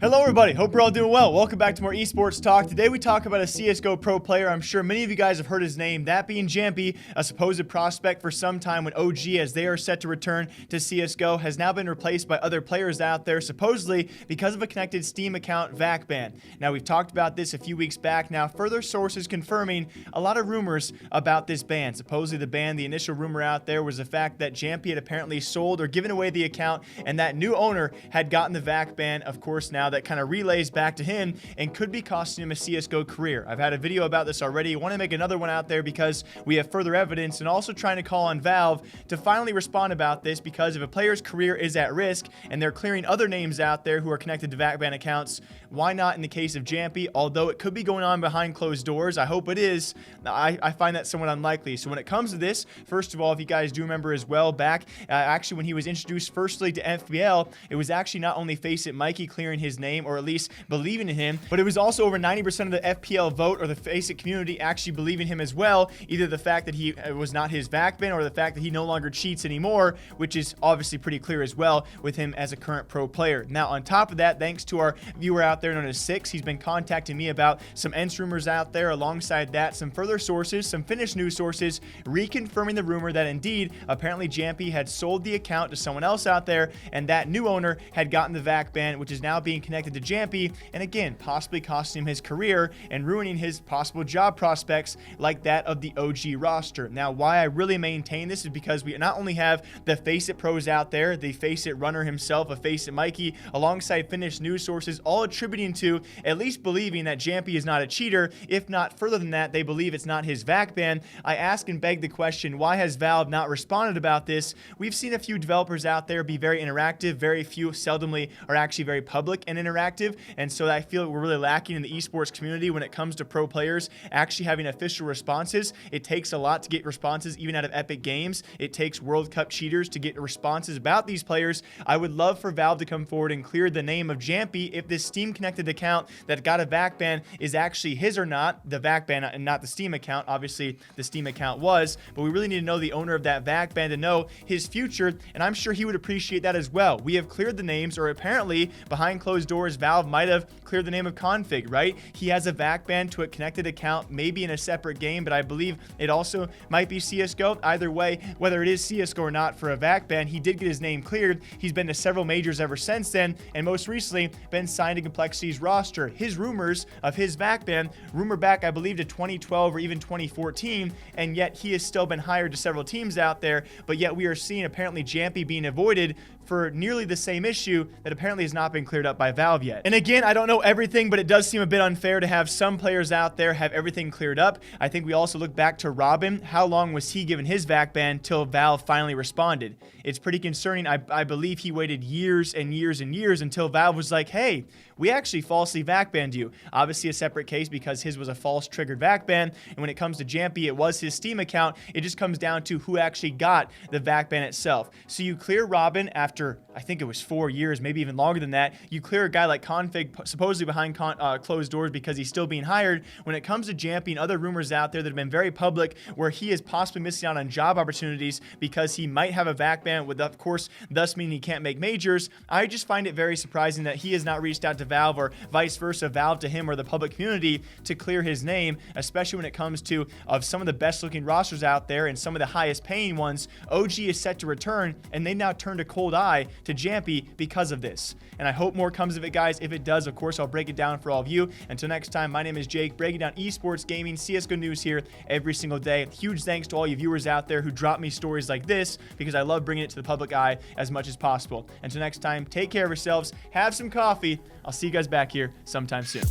Hello everybody, hope you're all doing well. Welcome back to more esports talk. Today we talk about a CSGO pro player. I'm sure many of you guys have heard his name, that being Jamppi, a supposed prospect for some time when OG, as they are set to return to CSGO, has now been replaced by other players out there, supposedly because of a connected Steam account VAC ban. Now we've talked about this a few weeks back. Now further sources confirming a lot of rumors about this ban. Supposedly the ban, the initial rumor out there was the fact that Jamppi had apparently sold or given away the account and that new owner had gotten the VAC ban. Of course, now that kind of relays back to him and could be costing him a CSGO career. I've had a video about this already. I want to make another one out there because we have further evidence, and also trying to call on Valve to finally respond about this, because if a player's career is at risk and they're clearing other names out there who are connected to VAC ban accounts, why not in the case of Jamppi? Although it could be going on behind closed doors, I hope it is. I find that somewhat unlikely. So when it comes to this, first of all, if you guys do remember as well, back actually when he was introduced firstly to FPL, it was actually not only Face It Mikey clearing his name, or at least believing in him, but it was also over 90% of the FPL vote or the Face It community actually believing him as well. Either the fact that he was not his VAC ban, or the fact that he no longer cheats anymore, which is obviously pretty clear as well with him as a current pro player. Now on top of that, thanks to our viewer out there known as Six, he's been contacting me about some ENCE rumors out there. Alongside that, some further sources, some Finnish news sources, reconfirming the rumor that indeed, apparently Jamppi had sold the account to someone else out there, and that new owner had gotten the VAC ban, which is now being connected to Jamppi, and again, possibly costing him his career and ruining his possible job prospects like that of the OG roster. Now, why I really maintain this is because we not only have the Face It pros out there, the Face It runner himself, a Face It Mikey, alongside Finnish news sources, all attributing to at least believing that Jamppi is not a cheater. If not further than that, they believe it's not his VAC ban. I ask and beg the question, why has Valve not responded about this? We've seen a few developers out there be very interactive, very few seldomly are actually very public and interactive, and so I feel we're really lacking in the esports community when it comes to pro players actually having official responses. It takes a lot to get responses even out of Epic Games. It takes World Cup cheaters to get responses about these players. I would love for Valve to come forward and clear the name of Jamppi if this Steam connected account that got a VAC ban is actually his or not, the VAC ban and not the Steam account. Obviously the Steam account was, but we really need to know the owner of that VAC ban to know his future, and I'm sure he would appreciate that as well. We have cleared the names, or apparently behind closed doors Valve might have cleared the name of Config, right? He has a VAC ban to a connected account, maybe in a separate game, but I believe it also might be CSGO. Either way, whether it is CSGO or not, for a VAC ban, he did get his name cleared. He's been to several majors ever since then, and most recently been signed to Complexity's roster. His rumors of his VAC ban, rumor back I believe to 2012 or even 2014, and yet he has still been hired to several teams out there, but yet we are seeing apparently Jamppi being avoided for nearly the same issue that apparently has not been cleared up by Valve yet. And again, I don't know everything, but it does seem a bit unfair to have some players out there have everything cleared up. I think we also look back to Robin. How long was he given his VAC ban till Valve finally responded? It's pretty concerning. I believe he waited years and years and years until Valve was like, hey, we actually falsely VAC banned you. Obviously a separate case because his was a false triggered VAC ban, and when it comes to Jamppi, it was his Steam account. It just comes down to who actually got the VAC ban itself. So you clear Robin after, I think it was 4 years, maybe even longer than that. You clear a guy like Config supposedly behind closed doors because he's still being hired. When it comes to Jamppi and other rumors out there that have been very public where he is possibly missing out on job opportunities because he might have a VAC ban, with of course thus meaning he can't make majors, I just find it very surprising that he has not reached out to Valve, or vice versa, Valve to him or the public community, to clear his name, especially when it comes to of some of the best looking rosters out there and some of the highest paying ones. OG is set to return, and they now turned a cold eye to Jamppi because of this. And I hope more comes of it, guys. If it does, of course, I'll break it down for all of you. Until next time, my name is Jake, breaking down esports, gaming, CSGO news here every single day. Huge thanks to all you viewers out there who drop me stories like this, because I love bringing it to the public eye as much as possible. Until next time, take care of yourselves, have some coffee. I'll see you guys back here sometime soon.